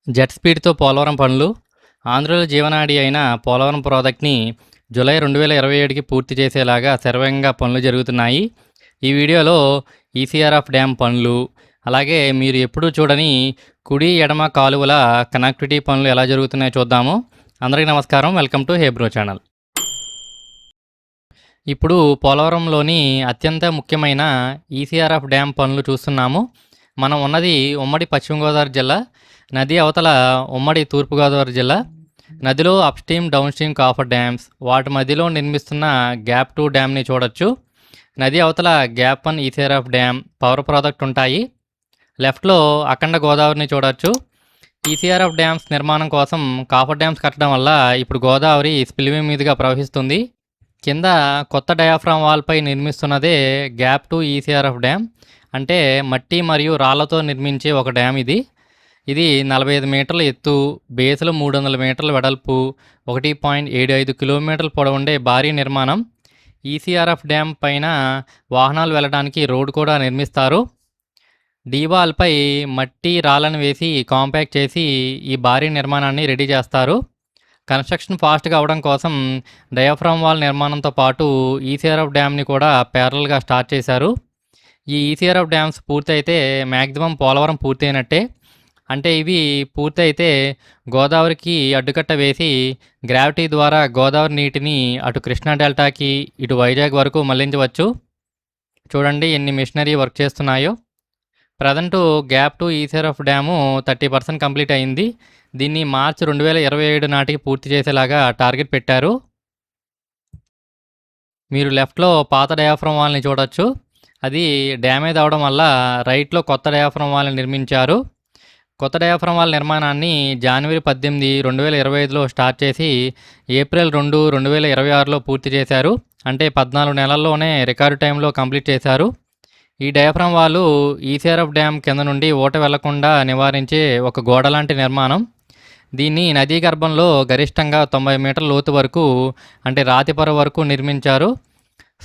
Jet స్పీడ్‌తో పోలవరం పనులు. ఆంధ్రుల జీవనాడి అయిన పోలవరం ప్రాజెక్ట్‌ని జూలై 2027కి పూర్తి చేసేలాగా శరవేగంగా పనులు జరుగుతున్నాయి. ఈ వీడియోలో ఈసీఆర్ఎఫ్ డ్యామ్ పనులు, అలాగే మీరు ఎప్పుడూ చూడని కుడి, ఎడమ కాలువల కనెక్టివిటీ పనులు ఎలా జరుగుతున్నాయో చూద్దాము. అందరికీ నమస్కారం. Welcome to hey bro channel. ఇప్పుడు పోలవరంలోని అత్యంత ముఖ్యమైన ఈసీఆర్ఎఫ్ డ్యామ్ పనులు చూస్తున్నాము. మనం ఉన్నది ఉమ్మడి పశ్చిమ గోదావరి జిల్లా, నది అవతల ఉమ్మడి తూర్పుగోదావరి జిల్లా. నదిలో అప్‌స్ట్రీమ్, డౌన్‌స్ట్రీమ్ కాఫర్ డ్యామ్స్, వాటి మధ్యలో నిర్మిస్తున్న గ్యాప్ 2 డ్యామ్‌ని చూడొచ్చు. నది అవతల gap 1 ECRF dam, power project ఉంటాయి. లెఫ్ట్‌లో అఖండ గోదావరిని చూడొచ్చు. ఈసీఆర్ఎఫ్ డ్యామ్స్ నిర్మాణం కోసం కాఫర్ డ్యామ్స్ కట్టడం వల్ల ఇప్పుడు గోదావరి స్పిల్వే మీదుగా ప్రవహిస్తుంది. కింద కొత్త డయాఫ్రామ్ వాల్పై నిర్మిస్తున్నదే గ్యాప్ 2 ఈసీఆర్ఎఫ్ డ్యామ్. అంటే మట్టి మరియు రాళ్లతో నిర్మించే ఒక డ్యామ్ ఇది. ఇది 45 మీటర్ల ఎత్తు, బేస్లో 300 మీటర్ల వెడల్పు, 1.75 కిలోమీటర్ల పొడవుండే భారీ నిర్మాణం. ఈసీఆర్ఎఫ్ డ్యామ్ పైన వాహనాలు వెళ్ళడానికి రోడ్డు కూడా నిర్మిస్తారు. డీవాల్పై మట్టి రాళ్ళను వేసి కాంపాక్ట్ చేసి ఈ భారీ నిర్మాణాన్ని రెడీ చేస్తారు. కన్స్ట్రక్షన్ ఫాస్ట్గా అవడం కోసం డయాఫ్రామ్ వాల్ నిర్మాణంతో పాటు ఈసీఆర్ఎఫ్ డ్యామ్ని కూడా ప్యారలల్గా స్టార్ట్ చేశారు. ఈ ఈసీఆర్ఎఫ్ డ్యామ్స్ పూర్తయితే మ్యాక్సిమం పోలవరం పూర్తయినట్టే. అంటే ఇవి పూర్తయితే గోదావరికి అడ్డుకట్ట వేసి గ్రావిటీ ద్వారా గోదావరి నీటిని అటు కృష్ణా డెల్టాకి, ఇటు వైజాగ్ వరకు మళ్లించవచ్చు. చూడండి ఎన్ని మిషనరీ వర్క్ చేస్తున్నాయో. Present gap 2 ECRF dam 30% complete అయింది. దీన్ని మార్చి 2027 నాటికి పూర్తి చేసేలాగా టార్గెట్ పెట్టారు. మీరు లెఫ్ట్లో పాత డయాఫ్రామ్ వాల్ని చూడొచ్చు. అది డ్యామేజ్ అవడం వల్ల రైట్లో కొత్త డయాఫ్రామ్ వాల్ని నిర్మించారు. కొత్త డయాఫ్రామ్ వాల్ నిర్మాణాన్ని జనవరి 18, 2025లో స్టార్ట్ చేసి ఏప్రిల్ 2, 2026లో పూర్తి చేశారు. అంటే 14 నెలల్లోనే రికార్డు టైంలో కంప్లీట్ చేశారు. ఈ డయాఫ్రామ్ వాల్ ఈసీఆర్ఎఫ్ డ్యామ్ కింద నుండి ఊట వెళ్లకుండా నివారించే ఒక గోడ లాంటి నిర్మాణం. దీన్ని నదీ గర్భంలో గరిష్టంగా 90 మీటర్ల లోతు వరకు, అంటే రాతిపొర వరకు నిర్మించారు.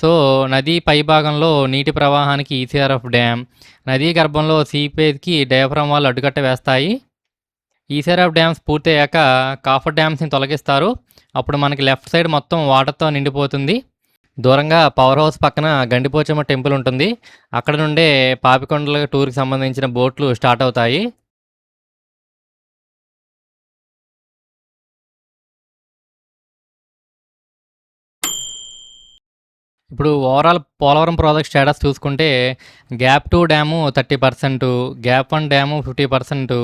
సో నదీ పైభాగంలో నీటి ప్రవాహానికి ఈసీఆర్ఎఫ్ డ్యామ్, నదీ గర్భంలో సీపేజ్కి డయాఫ్రామ్ వాల్ అడ్డుకట్ట వేస్తాయి. ఈసీఆర్ఎఫ్ డ్యామ్స్ పూర్తయ్యాక కాఫర్ డ్యామ్స్ని తొలగిస్తారు. అప్పుడు మనకి లెఫ్ట్ సైడ్ మొత్తం వాటర్తో నిండిపోతుంది. దూరంగా పవర్ హౌస్ పక్కన గండిపోచమ్మ టెంపుల్ ఉంటుంది. అక్కడ నుండే పాపికొండల టూర్కి సంబంధించిన బోట్లు స్టార్ట్ అవుతాయి. ఇప్పుడు ఓవరాల్ పోలవరం ప్రాజెక్ట్ స్టేటస్ చూసుకుంటే gap 2 dam 30%, gap 1 dam 50%,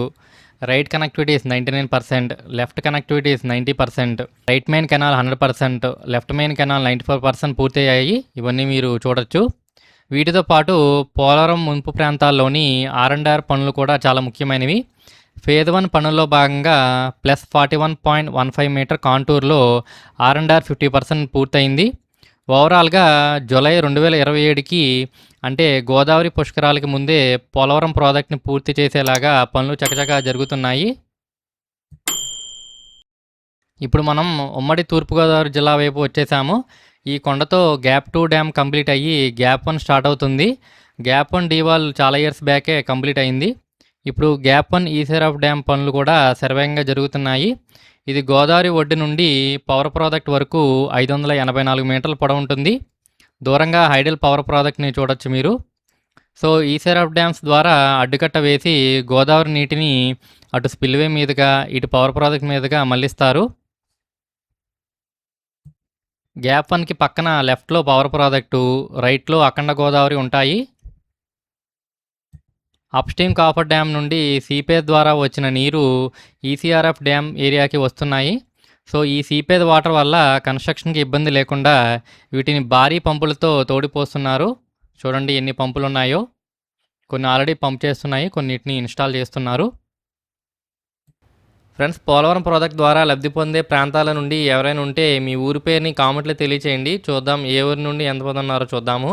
right connectivity is 99%, left connectivity is 90%, right main canal 100%, left main canal 94% పూర్తయ్యాయి. ఇవన్నీ మీరు చూడొచ్చు. వీటితో పాటు పోలవరం మున్పు ప్రాంతాల్లోని R&R పనులు కూడా చాలా ముఖ్యమైనవి. ఫేజ్ 1 పనుల్లో భాగంగా ప్లస్ 41.15 మీటర్ కాంటూర్లో R&R 50% పూర్తయింది. ఓవరాల్గా జూలై 2027కి, అంటే గోదావరి పుష్కరాలకి ముందే పోలవరం ప్రాజెక్ట్ని పూర్తి చేసేలాగా పనులు చకచకా జరుగుతున్నాయి. ఇప్పుడు మనం ఉమ్మడి తూర్పుగోదావరి జిల్లా వైపు వచ్చేసాము. ఈ కొండతో గ్యాప్ 2 డ్యామ్ కంప్లీట్ అయ్యి గ్యాప్ 1 స్టార్ట్ అవుతుంది. గ్యాప్ 1 డీవాల్ చాలా ఇయర్స్ బ్యాకే కంప్లీట్ అయింది. ఇప్పుడు గ్యాప్ 1 ఈసీఆర్ఎఫ్ డ్యామ్ పనులు కూడా శరవేగంగా జరుగుతున్నాయి. ఇది గోదావరి ఒడ్డు నుండి పవర్ ప్రాజెక్ట్ వరకు 584 మీటర్ల పొడవు ఉంటుంది. దూరంగా హైడల్ పవర్ ప్రాజెక్ట్ని చూడొచ్చు మీరు. సో ఈసీఆర్ఎఫ్ డ్యామ్స్ ద్వారా అడ్డుకట్ట వేసి గోదావరి నీటిని అటు స్పిల్వే మీదుగా, ఇటు పవర్ ప్రాజెక్ట్ మీదుగా మళ్లిస్తారు. గ్యాప్ 1కి పక్కన లెఫ్ట్లో పవర్ ప్రాజెక్టు, రైట్లో అఖండ గోదావరి ఉంటాయి. అప్‌స్ట్రీమ్ కాఫర్ డ్యామ్ నుండి సీపేజ్ ద్వారా వచ్చిన నీరు ఈసీఆర్ఎఫ్ డ్యామ్ ఏరియాకి వస్తున్నాయి. సో ఈ సీపేజ్ వాటర్ వల్ల కన్స్ట్రక్షన్కి ఇబ్బంది లేకుండా వీటిని భారీ పంపులతో తోడిపోస్తున్నారు. చూడండి ఎన్ని పంపులు ఉన్నాయో. కొన్ని ఆల్రెడీ పంప్ చేస్తున్నాయి, కొన్నిటిని ఇన్స్టాల్ చేస్తున్నారు. ఫ్రెండ్స్, పోలవరం ప్రాజెక్ట్ ద్వారా లబ్ధి పొందే ప్రాంతాల నుండి ఎవరైనా ఉంటే మీ ఊరి పేరుని కామెంట్లో తెలియచేయండి. చూద్దాం ఏ ఊరి నుండి ఎంతమంది ఉన్నారో చూద్దాము.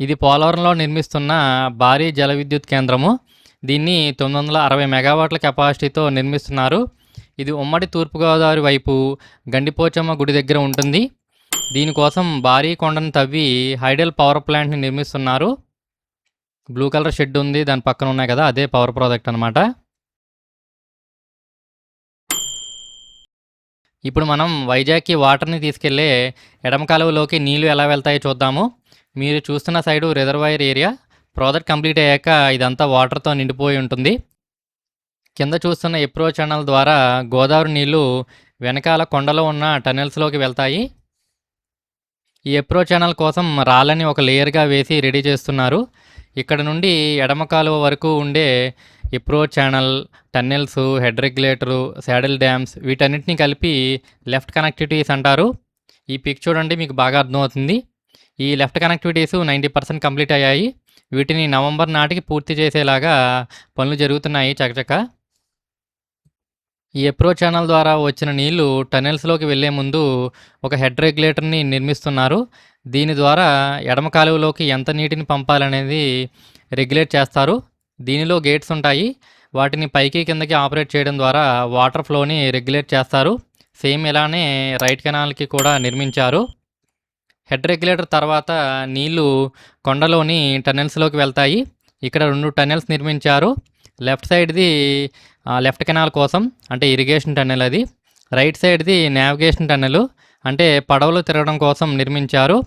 ఇది పోలవరంలో నిర్మిస్తున్న భారీ జల విద్యుత్ కేంద్రము. దీన్ని 960 మెగావాట్ల కెపాసిటీతో నిర్మిస్తున్నారు. ఇది ఉమ్మడి తూర్పుగోదావరి వైపు గండిపోచమ్మ గుడి దగ్గర ఉంటుంది. దీనికోసం భారీ కొండను తవ్వి హైడల్ పవర్ ప్లాంట్‌ని నిర్మిస్తున్నారు. బ్లూ కలర్ షెడ్ ఉంది. దాని పక్కన ఉన్నాయి కదా! అదే పవర్ ప్రాజెక్ట్ అనమాట. ఇప్పుడు మనం వైజాగ్‌కి వాటర్‌ని తీసుకెళ్ళే ఎడమ కాలువలోకి నీళ్లు ఎలా వెళ్తాయో చూద్దాము. మీరు చూస్తున్న side reservoir area. Project complete అయ్యాక ఇదంతా వాటర్‌తో నిండిపోయి ఉంటుంది. కింద చూస్తున్న ఎప్రో ఛానల్ ద్వారా గోదావరి నీళ్లు వెనకాల కొండలో ఉన్న టనెల్స్‌లోకి వెళ్తాయి. ఈ ఎప్రో ఛానల్ కోసం రాళ్ళని ఒక లేయర్‌గా వేసి రెడీ చేస్తున్నారు. ఇక్కడ నుండి ఎడమ కాలువ వరకు ఉండే ఎప్రో channel, tunnels, head regulator, saddle dams వీటన్నిటిని కలిపి లెఫ్ట్ కనెక్టివిటీస్ అంటారు. ఈ పిక్ చూడండి మీకు బాగా అర్థమవుతుంది. ఈ లెఫ్ట్ కనెక్టివిటీస్ 90% కంప్లీట్ అయ్యాయి. వీటిని నవంబర్ నాటికి పూర్తి చేసేలాగా పనులు జరుగుతున్నాయి చకచక. ఈ ఎప్రో ఛానల్ ద్వారా వచ్చిన నీళ్లు టనెల్స్‌లోకి వెళ్లే ముందు ఒక హెడ్ రెగ్యులేటర్‌ని నిర్మిస్తున్నారు. దీని ద్వారా ఎడమ కాలువలోకి ఎంత నీటిని పంపాలనేది రెగ్యులేట్ చేస్తారు. దీనిలో గేట్స్ ఉంటాయి. వాటిని పైకి, కిందకి ఆపరేట్ చేయడం ద్వారా వాటర్ ఫ్లోని రెగ్యులేట్ చేస్తారు. సేమ్ ఇలానే రైట్ కెనాల్‌కి కూడా నిర్మించారు. హెడ్ రెగ్యులేటర్ తర్వాత నీళ్లు కొండలోని టనెల్స్‌లోకి వెళ్తాయి. ఇక్కడ 2 టనెల్స్ నిర్మించారు. లెఫ్ట్ సైడ్‌ది లెఫ్ట్ కెనాల్ కోసం అంటే ఇరిగేషన్ టన్నెల్ అది. రైట్ సైడ్‌ది నావిగేషన్ టన్నెలు అంటే పడవలు తిరగడం కోసం నిర్మించారు.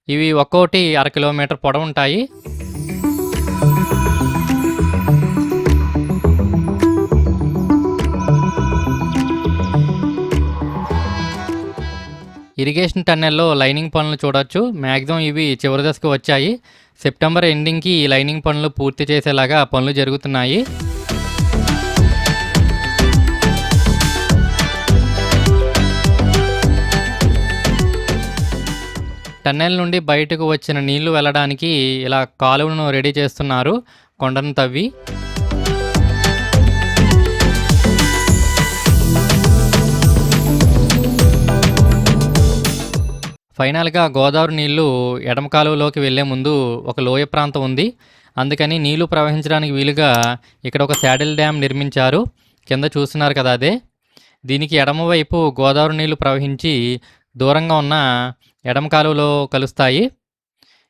ఇవి ఒక్కోటి 1/2 కిలోమీటర్ పొడవుంటాయి. ఇరిగేషన్ టన్నెల్‌లో లైనింగ్ పనులు చూడొచ్చు. మాక్సిమం ఇవి చివరి దశకు వచ్చాయి. సెప్టెంబర్ ఎండింగ్‌కి ఈ లైనింగ్ పనులు పూర్తి చేసేలాగా పనులు జరుగుతున్నాయి. టన్నెల్ నుండి బయటకు వచ్చిన నీళ్లు వెళ్ళడానికి ఇలా కాలువను రెడీ చేస్తున్నారు కొండను తవ్వి. ఫైనల్‌గా గోదావరి నీళ్లు ఎడమ కాలువలోకి వెళ్లే ముందు ఒక లోయ ప్రాంతం ఉంది. అందుకని నీళ్లు ప్రవహించడానికి వీలుగా ఇక్కడ ఒక సాడిల్ డ్యామ్ నిర్మించారు. కింద చూస్తున్నారు కదా అదే. దీనికి ఎడమవైపు గోదావరి నీళ్లు ప్రవహించి దూరంగా ఉన్న ఎడమ కాలువలో కలుస్తాయి.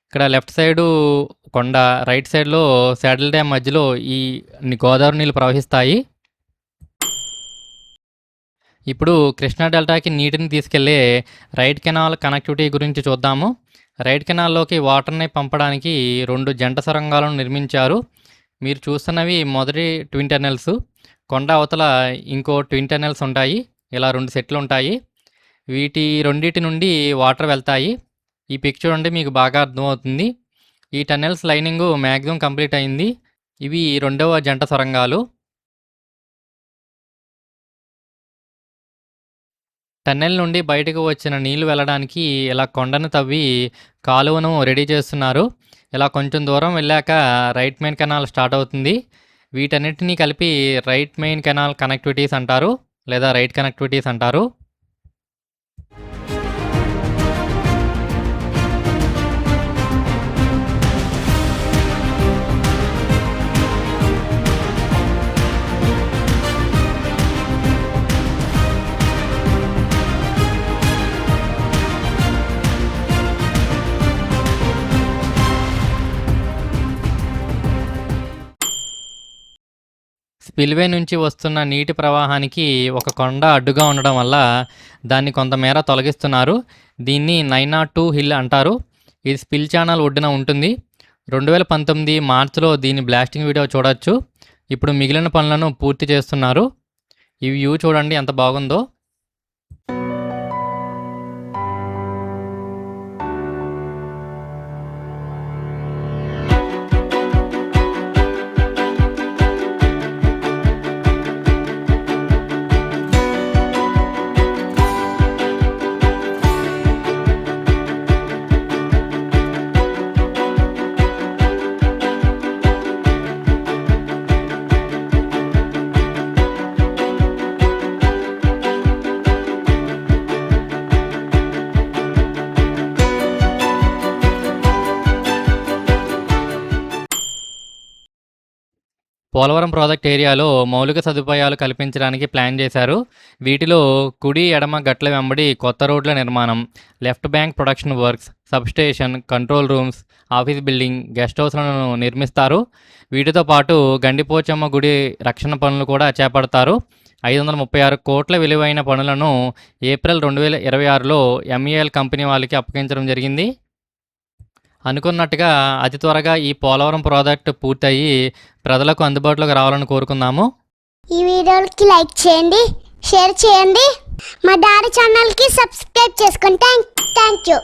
ఇక్కడ లెఫ్ట్ సైడు కొండ, రైట్ సైడ్‌లో సాడిల్ డ్యామ్ మధ్యలో ఈ గోదావరి నీళ్లు ప్రవహిస్తాయి. ఇప్పుడు కృష్ణా డెల్టాకి నీటిని తీసుకెళ్లే రైట్ కెనాల్ కనెక్టివిటీ గురించి చూద్దాము. రైట్ కెనాల్లోకి వాటర్‌ని పంపడానికి 2 జంట సొరంగాలను నిర్మించారు. మీరు చూస్తున్నవి మొదటి ట్విన్ టన్నెల్స్. కొండ అవతల ఇంకో ట్విన్ టన్నెల్స్ ఉంటాయి. ఇలా 2 సెట్లు ఉంటాయి. వీటి రెండిటి నుండి వాటర్ వెళ్తాయి. ఈ పిక్ చూడండి మీకు బాగా అర్థమవుతుంది. ఈ టన్నెల్స్ లైనింగు మాక్సిమం కంప్లీట్ అయింది. ఇవి రెండవ జంట సొరంగాలు. టన్నెల్ నుండి బయటకు వచ్చిన నీళ్లు వెళ్ళడానికి ఇలా కొండను తవ్వి కాలువను రెడీ చేస్తున్నారు. ఇలా కొంచెం దూరం వెళ్ళాక రైట్ మెయిన్ కెనాల్ స్టార్ట్ అవుతుంది. వీటన్నిటిని కలిపి రైట్ మెయిన్ కెనాల్ కనెక్టివిటీస్ అంటారు లేదా రైట్ కనెక్టివిటీస్ అంటారు. స్పిల్వే నుంచి వస్తున్న నీటి ప్రవాహానికి ఒక కొండ అడ్డుగా ఉండడం వల్ల దాన్ని కొంతమేర తొలగిస్తున్నారు. దీన్ని 902 హిల్ అంటారు. ఇది స్పిల్ ఛానల్ ఒడ్డున ఉంటుంది. 2019 మార్చిలో దీని బ్లాస్టింగ్ వీడియో చూడొచ్చు. ఇప్పుడు మిగిలిన పనులను పూర్తి చేస్తున్నారు. ఈ వ్యూ చూడండి ఎంత బాగుందో. పోలవరం ప్రాజెక్ట్ ఏరియాలో మౌలిక సదుపాయాలు కల్పించడానికి ప్లాన్ చేశారు. వీటిలో కుడి ఎడమ గట్ల వెంబడి కొత్త రోడ్ల నిర్మాణం, left bank production works, substation, control rooms, office building, guest హౌస్లను నిర్మిస్తారు. వీటితో పాటు గండిపోచమ్మ గుడి రక్షణ పనులు కూడా చేపడతారు. 536 కోట్ల విలువైన పనులను ఏప్రిల్ 2026లో ఎంఈఎల్ కంపెనీ వాళ్ళకి అప్పగించడం జరిగింది. అనుకున్నట్టుగా అతి త్వరగా ఈ పోలవరం ప్రాజెక్టు పూర్తయి ప్రజలకు అందుబాటులోకి రావాలని కోరుకుందాము. ఈ వీడియోకి లైక్ చేయండి, షేర్ చేయండి, మా డాడీ ఛానల్కి సబ్స్క్రైబ్ చేసుకోండి. Thank you.